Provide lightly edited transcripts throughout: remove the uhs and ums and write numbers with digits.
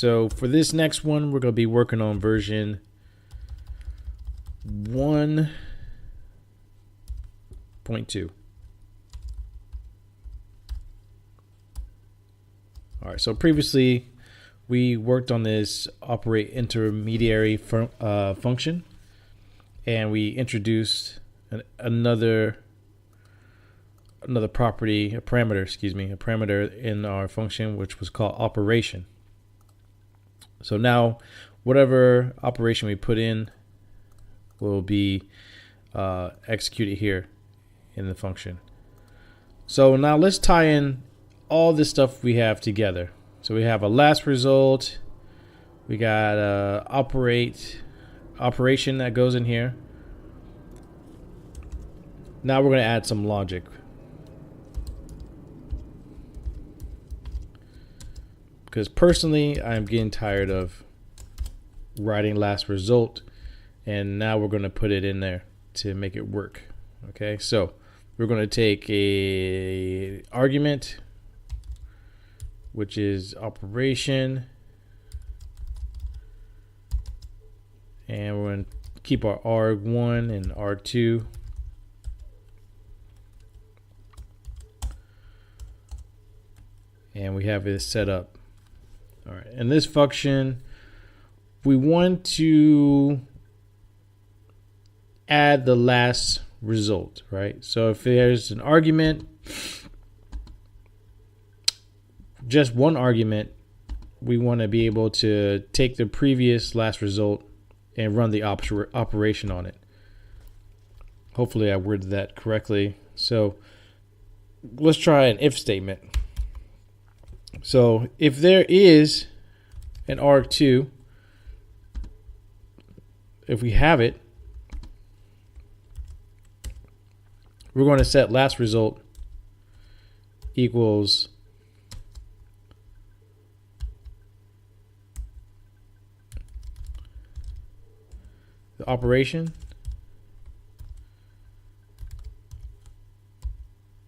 So for this next one, we're going to be working on version 1.2. All right, so previously we worked on this operate intermediary function, and we introduced another property, a parameter in our function, which was called operation. So now whatever operation we put in will be executed here in the function. So now let's tie in all this stuff we have together. So we have a last result, we got operation that goes in here. Now we're going to add some logic. Because personally, I'm getting tired of writing last result, and now we're going to put it in there to make it work. Okay, so we're going to take a argument, which is operation, and we're going to keep our arg1 and arg2. And we have it set up. All right, in this function, we want to add the last result, right? So if there's an argument, just one argument, we want to be able to take the previous last result and run the operation on it. Hopefully I worded that correctly. So let's try an if statement. So if there is an arg2, if we have it, we're going to set last result equals the operation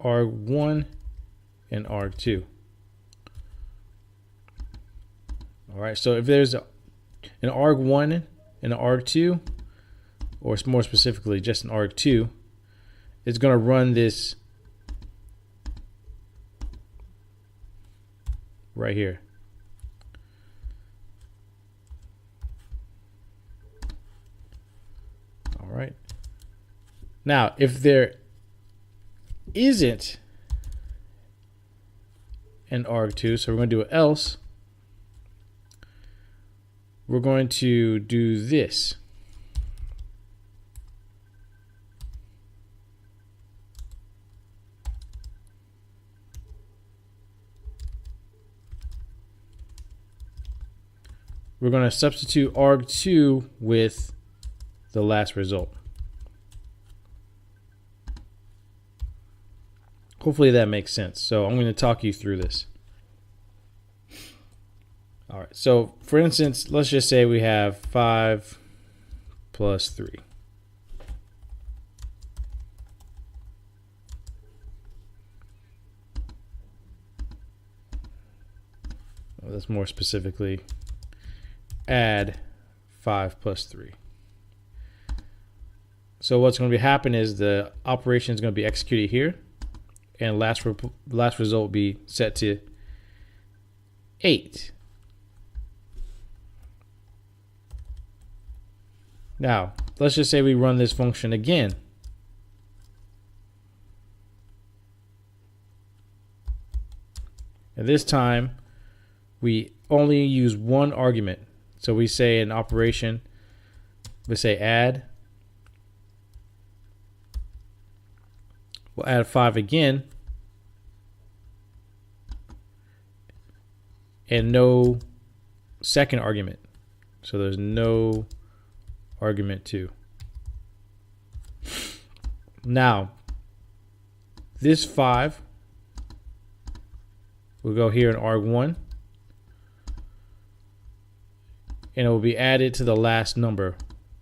arg1 and arg2. All right, so if there's an arg1 and an arg2, or more specifically just an arg2, it's going to run this right here. All right. Now, if there isn't an arg2, so we're going to do an else. We're going to do this. We're going to substitute arg2 with the last result. Hopefully that makes sense. So I'm going to talk you through this. All right, so for instance, let's just say we have 5 plus 3. Well, let's more specifically add 5 plus 3. So what's going to happen is the operation is going to be executed here, and last result will be set to 8. Now, let's just say we run this function again. And this time, we only use one argument. So we say an operation, we say add. We'll add 5 again. And no second argument. So there's no argument 2. Now, this 5 will go here in arg1, and it will be added to the last number,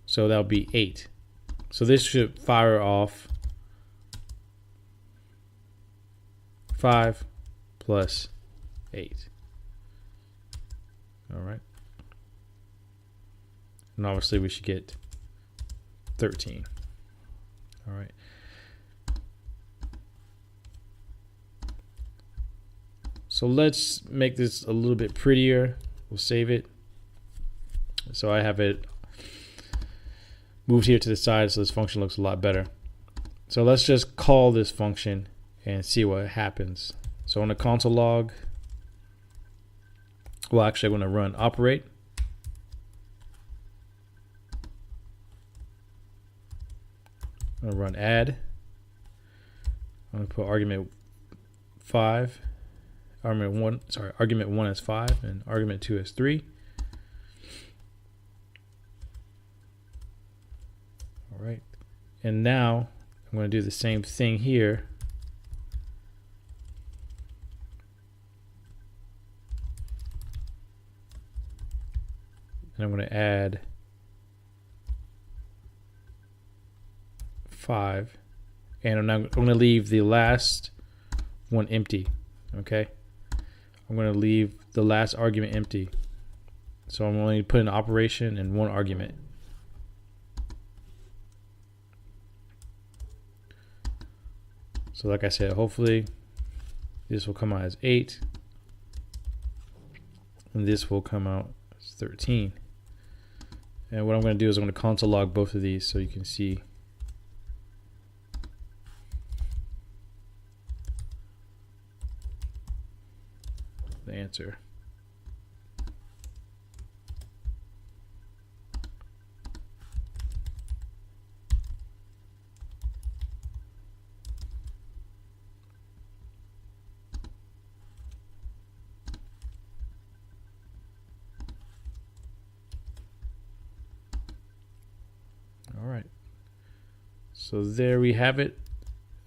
so that'll be 8. So this should fire off 5 plus 8. All right. And obviously we should get 13. All right. So let's make this a little bit prettier. We'll save it. So I have it moved here to the side so this function looks a lot better. So let's just call this function and see what happens. So on the console log, well, actually I'm going to run operate. I'm going to run add. I'm going to put argument 5. Argument 1 is 5 and argument 2 is 3. All right. And now I'm going to do the same thing here. And I'm going to add 5. And I'm going to leave the last one empty. Okay. I'm going to leave the last argument empty. So I'm only putting an operation and one argument. So like I said, hopefully this will come out as 8. And this will come out as 13. And what I'm going to do is I'm going to console log both of these so you can see the answer. All right. So there we have it.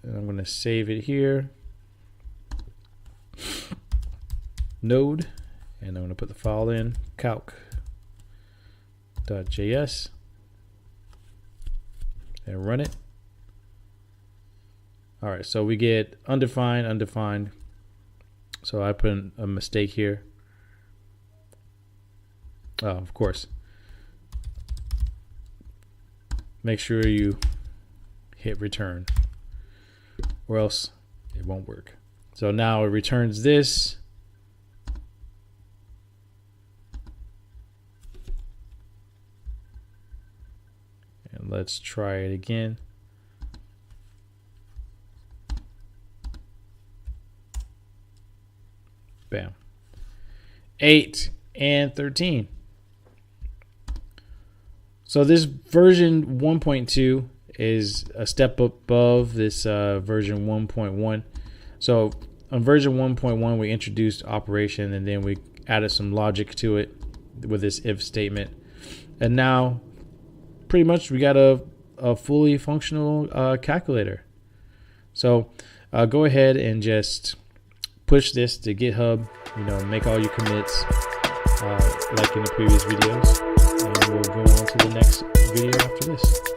And I'm going to save it here. Node, and I'm going to put the file in calc.js and run it. All right, so we get undefined. So I put in a mistake here. Oh, of course. Make sure you hit return or else it won't work. So now it returns this. And let's try it again. Bam. 8 and 13. So this version 1.2 is a step above this version 1.1. So on version 1.1 we introduced operation and then we added some logic to it with this if statement. And now pretty much we got a fully functional calculator. So go ahead and just push this to GitHub, make all your commits like in the previous videos, and we'll go on to the next video after this.